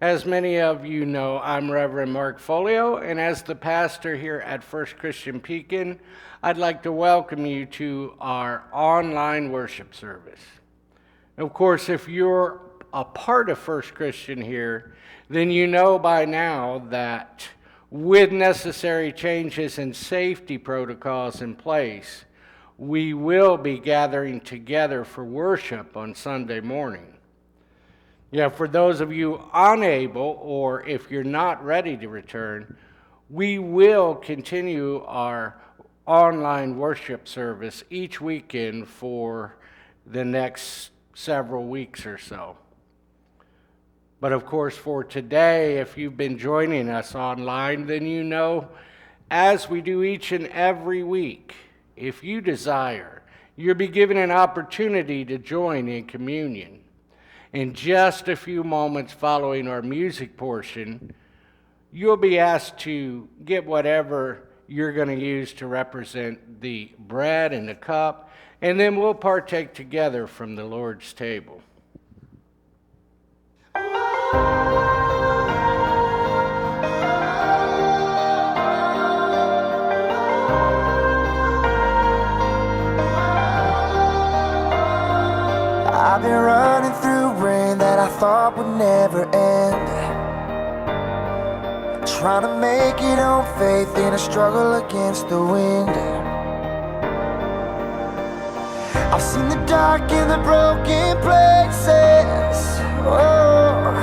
As many of you know, I'm Reverend Mark Folio, and as the pastor here at First Christian Pekin, I'd like to welcome you to our online worship service. Of course, if you're a part of First Christian here, then you know by now that with necessary changes in safety protocols in place, we will be gathering together for worship on Sunday morning. Yeah, for those of you unable, or if you're not ready to return, we will continue our online worship service each weekend for the next several weeks or so. But of course, for today, if you've been joining us online, then you know, as we do each and every week, if you desire, you'll be given an opportunity to join in communion. In just a few moments following our music portion, you'll be asked to get whatever you're going to use to represent the bread and the cup, and then we'll partake together from the Lord's table. I've been running through rain that I thought would never end, trying to make it on faith in a struggle against the wind. I've seen the dark and the broken places, oh,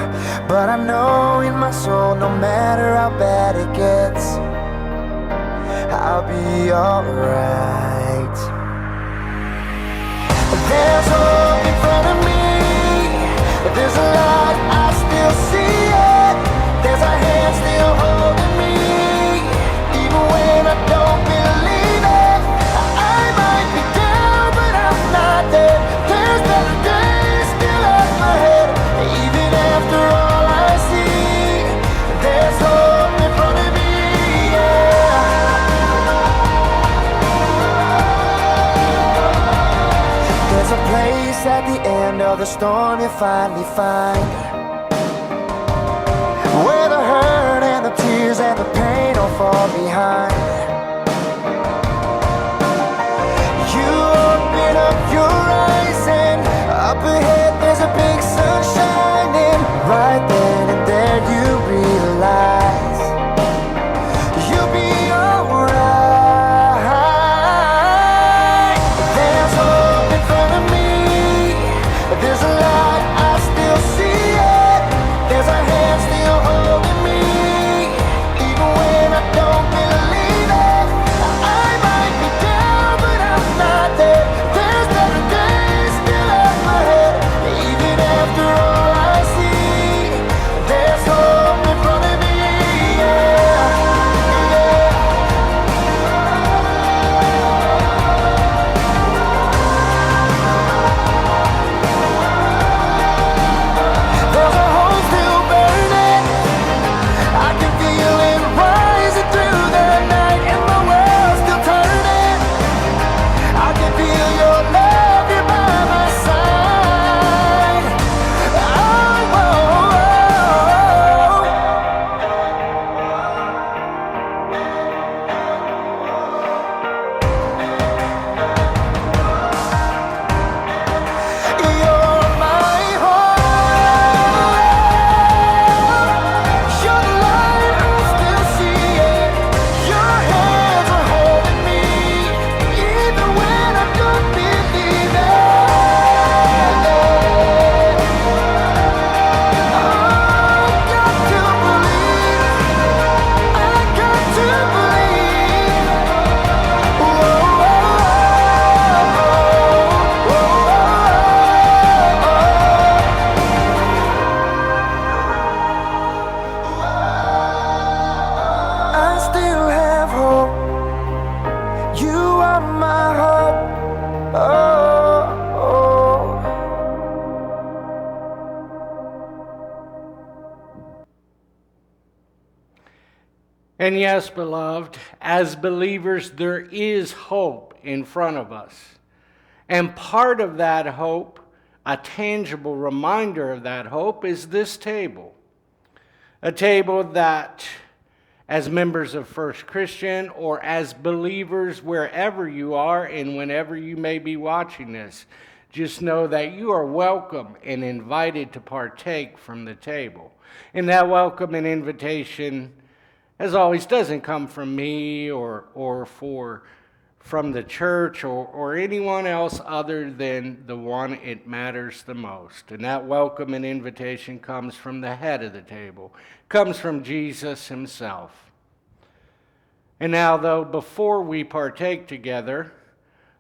but I know in my soul, no matter how bad it gets, I'll be alright. There's hope in front of me, there's a light, I still see it. There's a hand still holding me, even when I don't believe it. I might be down, but I'm not dead. There's better days still up ahead, even after all I see. There's hope in front of me, There's a place at the end of the storm you finally find, where the hurt and the tears and the pain all fall behind. You open up your eyes and up ahead there's a big sun shining. Right then and there you realize you'll be alright. There's hope in front of me, there's a light, I still see it. There's a hand still holding me, even when I don't believe it. I might be down, but I'm not dead. There's better days still up ahead, even after all I see. There's hope in front of me, There's a hole still burning, I can feel it rising through the night, and the world's still turning. I can feel your love here by my side. Oh, you're my hope. You're the light, I still see it. Your hands are holding me, even when I don't believe it. I got to believe, I got to believe. I still have hope, you are my hope. Oh. And yes, beloved, as believers, there is hope in front of us. And part of that hope, a tangible reminder of that hope, is this table. A table that, as members of First Christian or as believers wherever you are and whenever you may be watching this, just know that you are welcome and invited to partake from the table. And that welcome and invitation, as always, doesn't come from me or from the church or anyone else other than the one it matters the most. And that welcome and invitation comes from the head of the table, comes from Jesus himself. And now, though, before we partake together,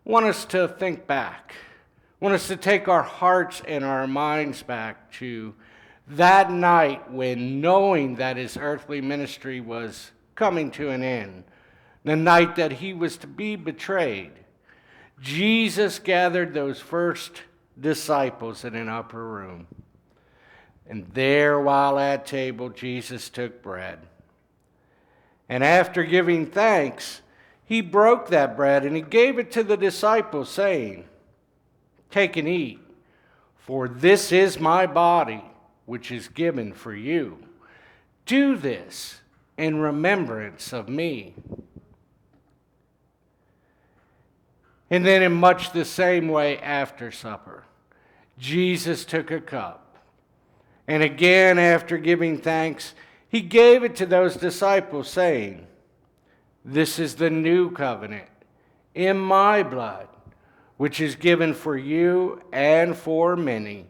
I want us to think back. I want us to take our hearts and our minds back to that night when, knowing that his earthly ministry was coming to an end, the night that he was to be betrayed, Jesus gathered those first disciples in an upper room. And there, while at table, Jesus took bread. And after giving thanks, he broke that bread and he gave it to the disciples, saying, "Take and eat, for this is my body, which is given for you. Do this in remembrance of me." And then in much the same way after supper, Jesus took a cup. And again, after giving thanks, he gave it to those disciples, saying, "This is the new covenant in my blood, which is given for you and for many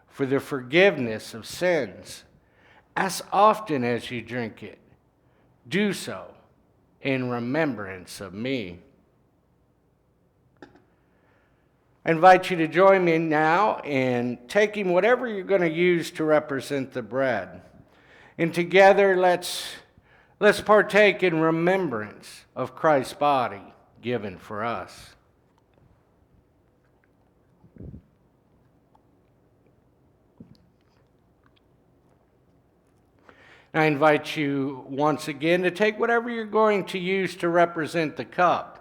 for the forgiveness of sins. As often as you drink it, do so in remembrance of me." I invite you to join me now in taking whatever you're going to use to represent the bread. And together, let's partake in remembrance of Christ's body given for us. I invite you once again to take whatever you're going to use to represent the cup.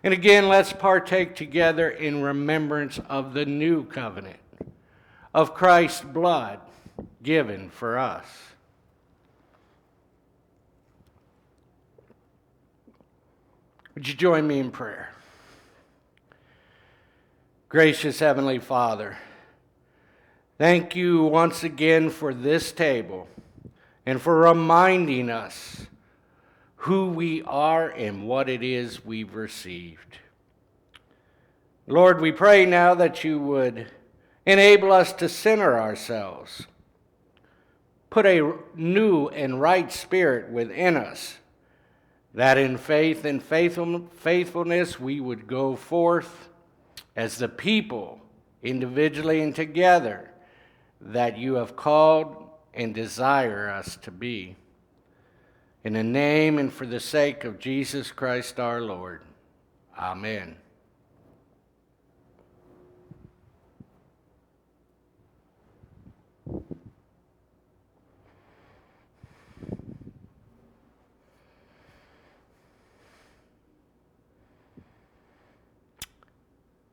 And again, let's partake together in remembrance of the new covenant, of Christ's blood given for us. Would you join me in prayer? Gracious Heavenly Father, thank you once again for this table and for reminding us who we are and what it is we've received. Lord, we pray now that you would enable us to center ourselves, put a new and right spirit within us, that in faith and faithfulness we would go forth as the people, individually and together, that you have called and desire us to be. In the name and for the sake of Jesus Christ our Lord. Amen.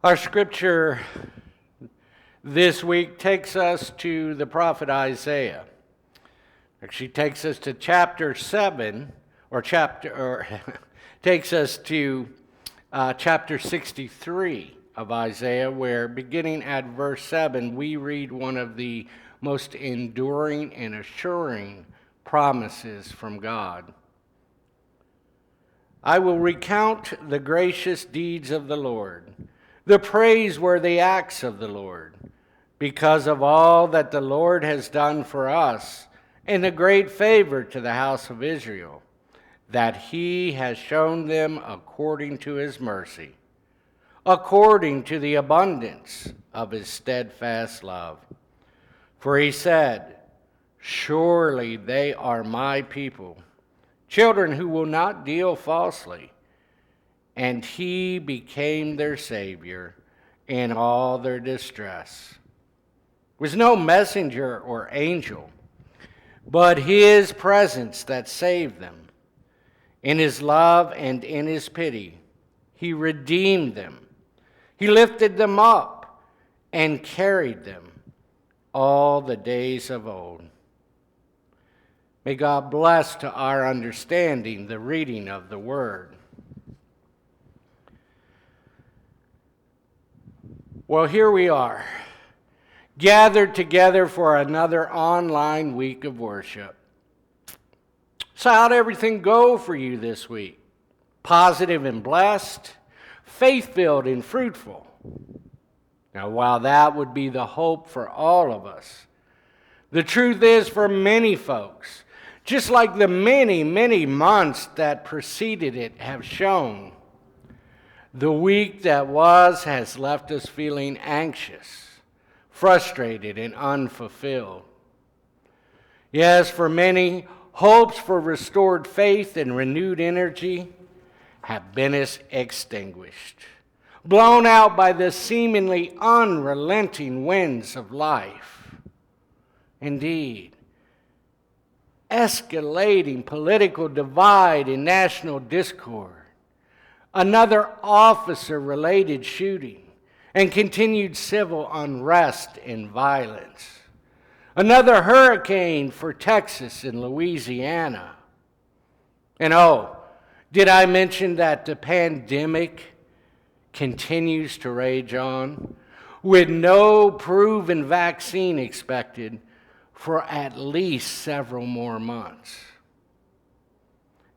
Our scripture this week takes us to the prophet Isaiah. Actually takes us to chapter 7, takes us to chapter 63 of Isaiah, where beginning at verse 7, we read one of the most enduring and assuring promises from God. "I will recount the gracious deeds of the Lord, the praiseworthy acts of the Lord, because of all that the Lord has done for us, and the great favor to the house of Israel, that he has shown them according to his mercy, according to the abundance of his steadfast love. For he said, 'Surely they are my people, children who will not deal falsely.' And he became their Savior in all their distress. It was no messenger or angel, but his presence that saved them. In his love and in his pity, he redeemed them. He lifted them up and carried them all the days of old. May God bless to our understanding the reading of the Word. Well, here we are, gathered together for another online week of worship. So how'd everything go for you this week? Positive and blessed, faith-filled and fruitful. Now, while that would be the hope for all of us, the truth is for many folks, just like the many, many months that preceded it have shown, the week that was has left us feeling anxious, frustrated, and unfulfilled. Yes, for many, hopes for restored faith and renewed energy have been extinguished, blown out by the seemingly unrelenting winds of life. Indeed, escalating political divide and national discord, another officer-related shooting, and continued civil unrest and violence, another hurricane for Texas and Louisiana. And did I mention that the pandemic continues to rage on with no proven vaccine expected for at least several more months?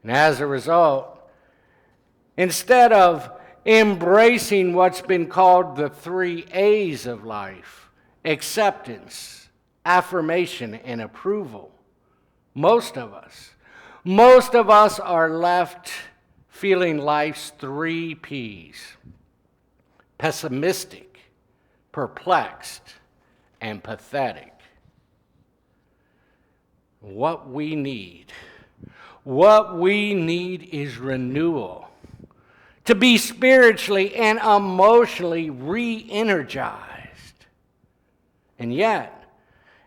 And as a result, instead of embracing what's been called the 3 A's of life, acceptance, affirmation, and approval, most of us are left feeling life's 3 P's: pessimistic, perplexed, and pathetic. What we need is renewal, to be spiritually and emotionally re-energized. And yet,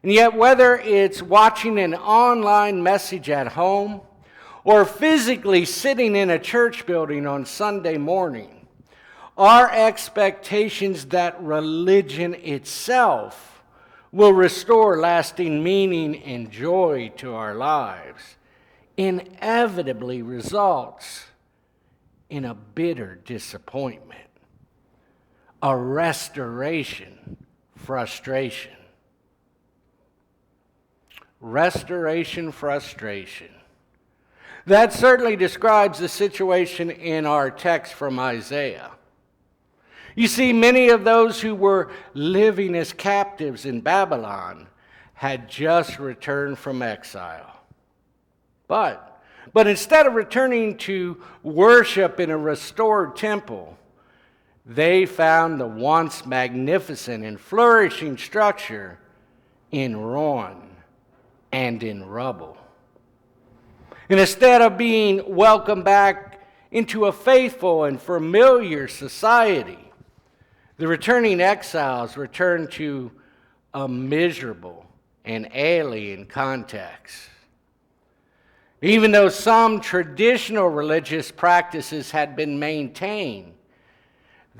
whether it's watching an online message at home or physically sitting in a church building on Sunday morning, our expectations that religion itself will restore lasting meaning and joy to our lives inevitably results in a bitter disappointment, a restoration frustration. Restoration frustration. That certainly describes the situation in our text from Isaiah. You see, many of those who were living as captives in Babylon had just returned from exile. But instead of returning to worship in a restored temple, they found the once magnificent and flourishing structure in ruin and in rubble. And instead of being welcomed back into a faithful and familiar society, the returning exiles returned to a miserable and alien context. Even though some traditional religious practices had been maintained,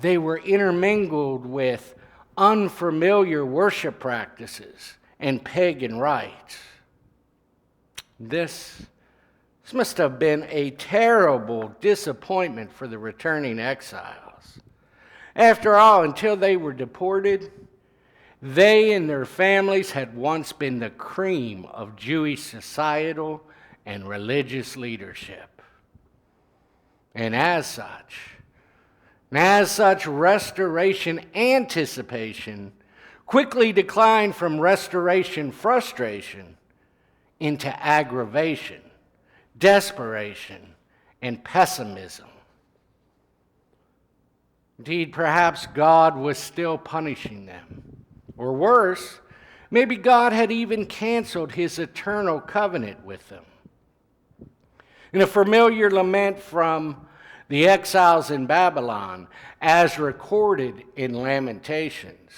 they were intermingled with unfamiliar worship practices and pagan rites. This must have been a terrible disappointment for the returning exiles. After all, until they were deported, they and their families had once been the cream of Jewish societal and religious leadership. And as such, restoration anticipation quickly declined from restoration frustration into aggravation, desperation, and pessimism. Indeed, perhaps God was still punishing them. Or worse, maybe God had even canceled his eternal covenant with them. In a familiar lament from the exiles in Babylon, as recorded in Lamentations,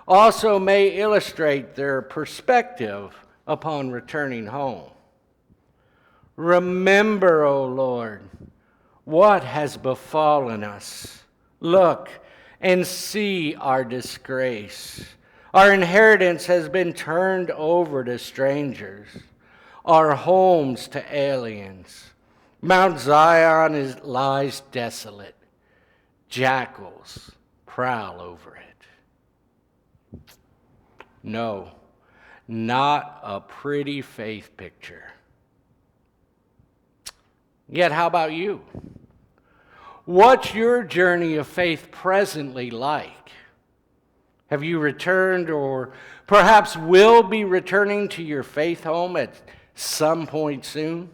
also may illustrate their perspective upon returning home. Remember, O Lord, what has befallen us. Look and see our disgrace. Our inheritance has been turned over to strangers. our homes to aliens. Mount Zion lies desolate. Jackals prowl over it. No, not a pretty faith picture. Yet, how about you? What's your journey of faith presently like? Have you returned or perhaps will be returning to your faith home at some point soon,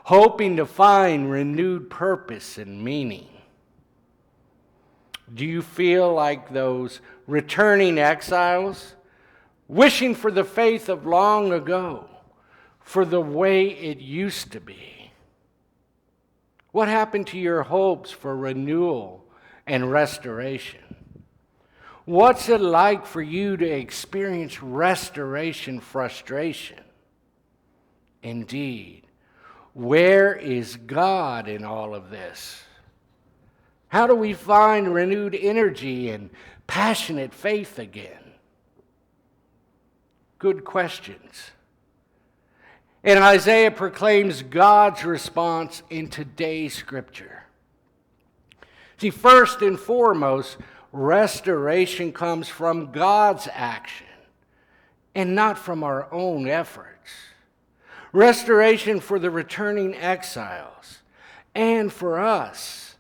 hoping to find renewed purpose and meaning? Do you feel like those returning exiles, wishing for the faith of long ago, for the way it used to be? What happened to your hopes for renewal and restoration? What's it like for you to experience restoration frustration? Indeed, where is God in all of this? How do we find renewed energy and passionate faith again? Good questions. And Isaiah proclaims God's response in today's scripture. See, first and foremost, restoration comes from God's action and not from our own efforts. Restoration for the returning exiles and for us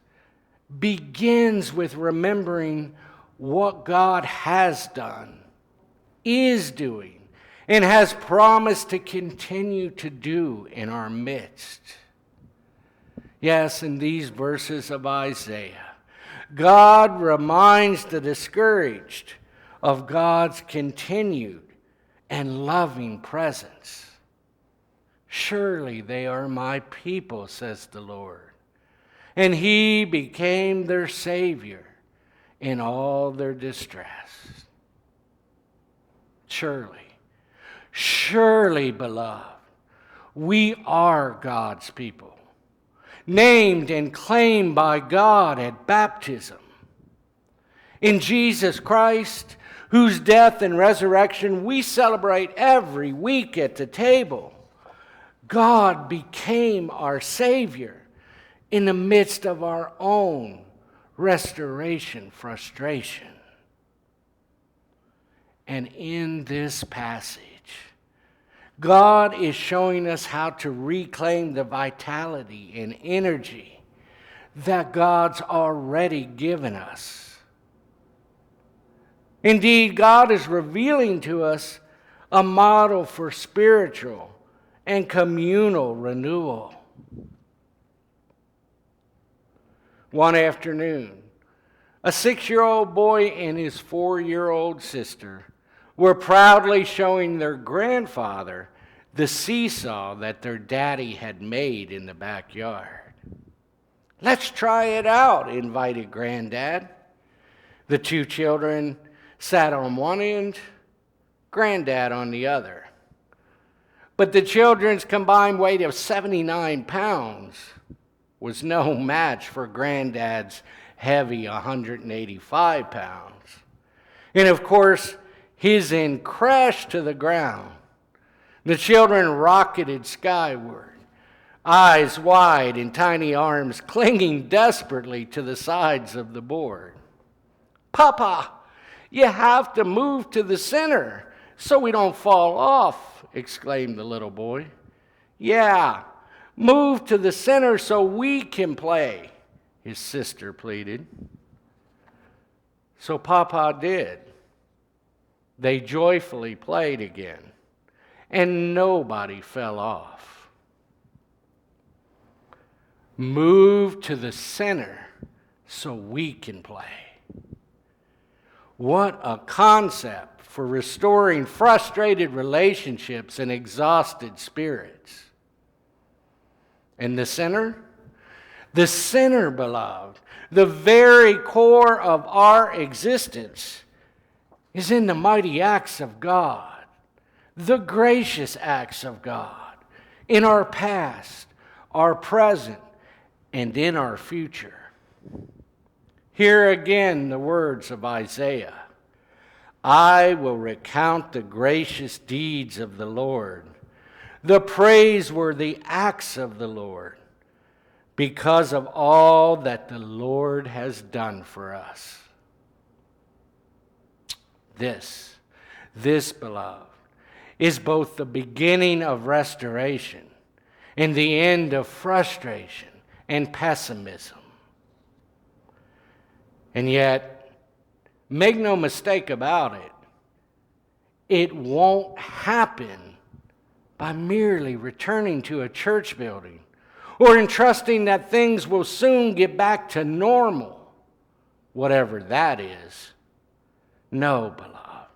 begins with remembering what God has done, is doing, and has promised to continue to do in our midst. Yes, in these verses of Isaiah, God reminds the discouraged of God's continued and loving presence. Surely they are my people, says the Lord, and he became their Savior in all their distress. Surely, beloved, we are God's people, named and claimed by God at baptism. In Jesus Christ, whose death and resurrection we celebrate every week at the table, God became our Savior in the midst of our own restoration frustration. And in this passage, God is showing us how to reclaim the vitality and energy that God's already given us. Indeed, God is revealing to us a model for spiritual and communal renewal. One afternoon, a 6-year-old boy and his 4-year-old sister were proudly showing their grandfather the seesaw that their daddy had made in the backyard. "Let's try it out," invited Granddad. The two children sat on one end, Granddad on the other. But the children's combined weight of 79 pounds was no match for Granddad's heavy 185 pounds. And of course, his end crashed to the ground. The children rocketed skyward, eyes wide and tiny arms clinging desperately to the sides of the board. "Papa, you have to move to the center so we don't fall off," exclaimed the little boy. "Yeah, move to the center so we can play," his sister pleaded. So Papa did. They joyfully played again, and nobody fell off. Move to the center so we can play. What a concept for restoring frustrated relationships and exhausted spirits. And the center? The center, beloved, the very core of our existence, is in the mighty acts of God, the gracious acts of God, in our past, our present, and in our future. Hear again the words of Isaiah. "I will recount the gracious deeds of the Lord, the praiseworthy acts of the Lord, because of all that the Lord has done for us. This, beloved, is both the beginning of restoration and the end of frustration and pessimism. And yet, make no mistake about it, it won't happen by merely returning to a church building or entrusting that things will soon get back to normal, whatever that is. No, beloved.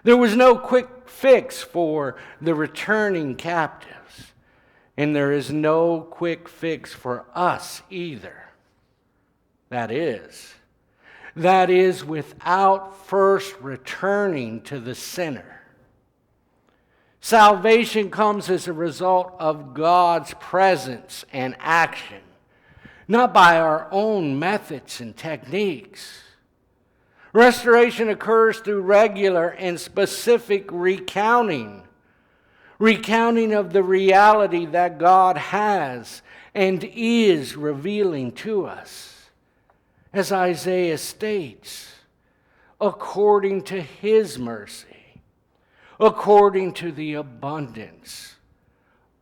There was no quick fix for the returning captives, and there is no quick fix for us either. That is without first returning to the sinner. Salvation comes as a result of God's presence and action, not by our own methods and techniques. Restoration occurs through regular and specific recounting of the reality that God has and is revealing to us. As Isaiah states, according to his mercy, according to the abundance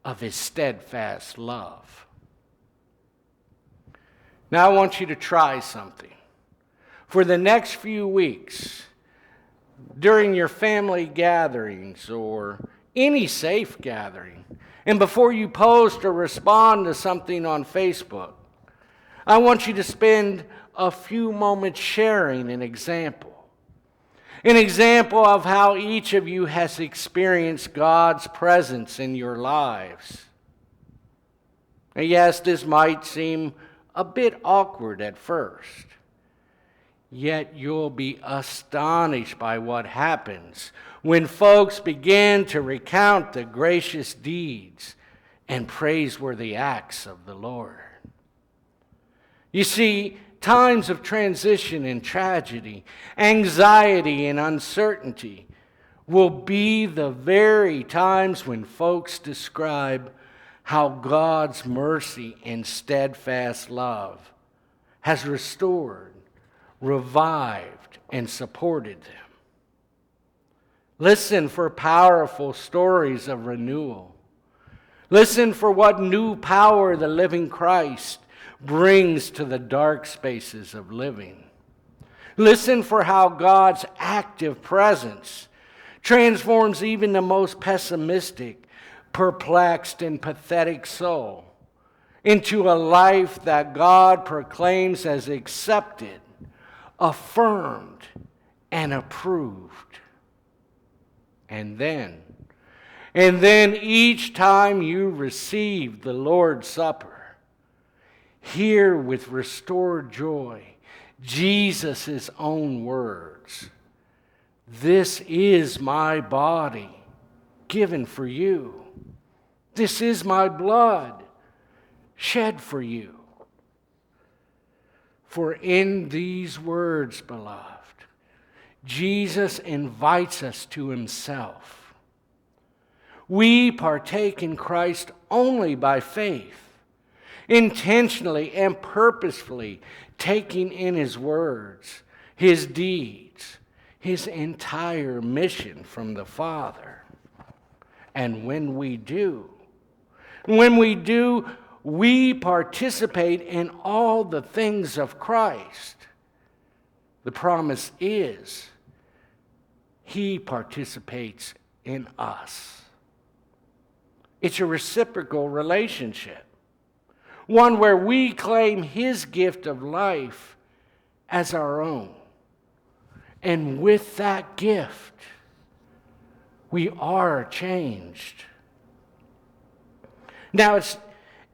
of his steadfast love. Now I want you to try something. For the next few weeks, during your family gatherings or any safe gathering, and before you post or respond to something on Facebook, I want you to spend a few moments sharing an example of how each of you has experienced God's presence in your lives. Now, yes, this might seem a bit awkward at first. Yet you'll be astonished by what happens when folks begin to recount the gracious deeds and praiseworthy acts of the Lord. You see, times of transition and tragedy, anxiety and uncertainty will be the very times when folks describe how God's mercy and steadfast love has restored, revived, and supported them. Listen for powerful stories of renewal. Listen for what new power the living Christ brings to the dark spaces of living. Listen for how God's active presence transforms even the most pessimistic, perplexed, and pathetic soul into a life that God proclaims as accepted, affirmed, and approved. And then each time you receive the Lord's Supper, hear with restored joy Jesus' own words. This is my body given for you. This is my blood shed for you. For in these words, beloved, Jesus invites us to himself. We partake in Christ only by faith, intentionally and purposefully taking in his words, his deeds, his entire mission from the Father. And when we do, we participate in all the things of Christ. The promise is he participates in us. It's a reciprocal relationship, one where we claim his gift of life as our own. And with that gift, we are changed. Now,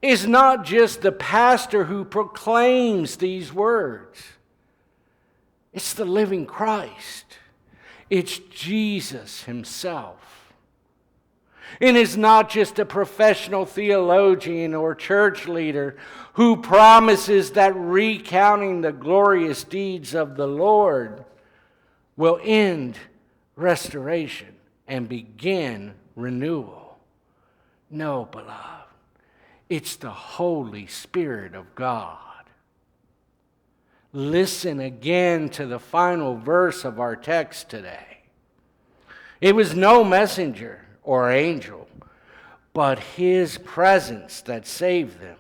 it's not just the pastor who proclaims these words. It's the living Christ. It's Jesus himself. And it's not just a professional theologian or church leader who promises that recounting the glorious deeds of the Lord will end restoration and begin renewal. No, beloved. It's the Holy Spirit of God. Listen again to the final verse of our text today. It was no messenger or angel, but His presence that saved them.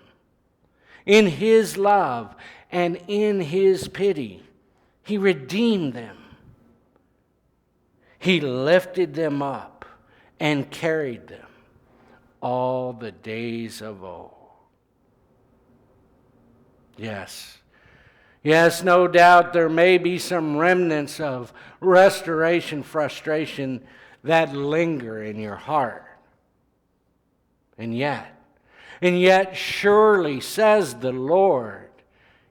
In His love and in His pity, He redeemed them. He lifted them up and carried them all the days of old. Yes, no doubt there may be some remnants of restoration frustration that linger in your heart. And yet surely, says the Lord,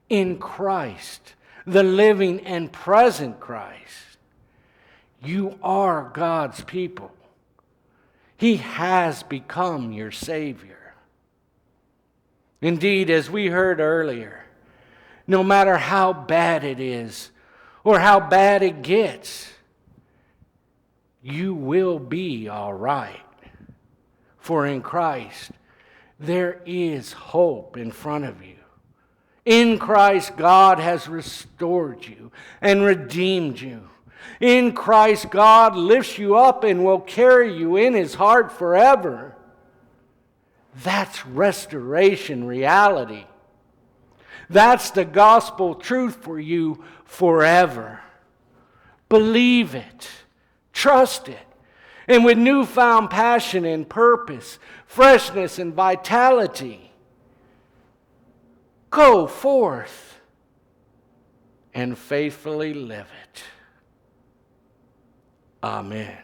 in Christ, the living and present Christ, you are God's people. He has become your Savior. Indeed, as we heard earlier, no matter how bad it is or how bad it gets, you will be all right. For in Christ, there is hope in front of you. In Christ, God has restored you and redeemed you. In Christ, God lifts you up and will carry you in His heart forever. That's restoration reality. That's the gospel truth for you forever. Believe it. Trust it. And with newfound passion and purpose, freshness and vitality, go forth and faithfully live it. Amen.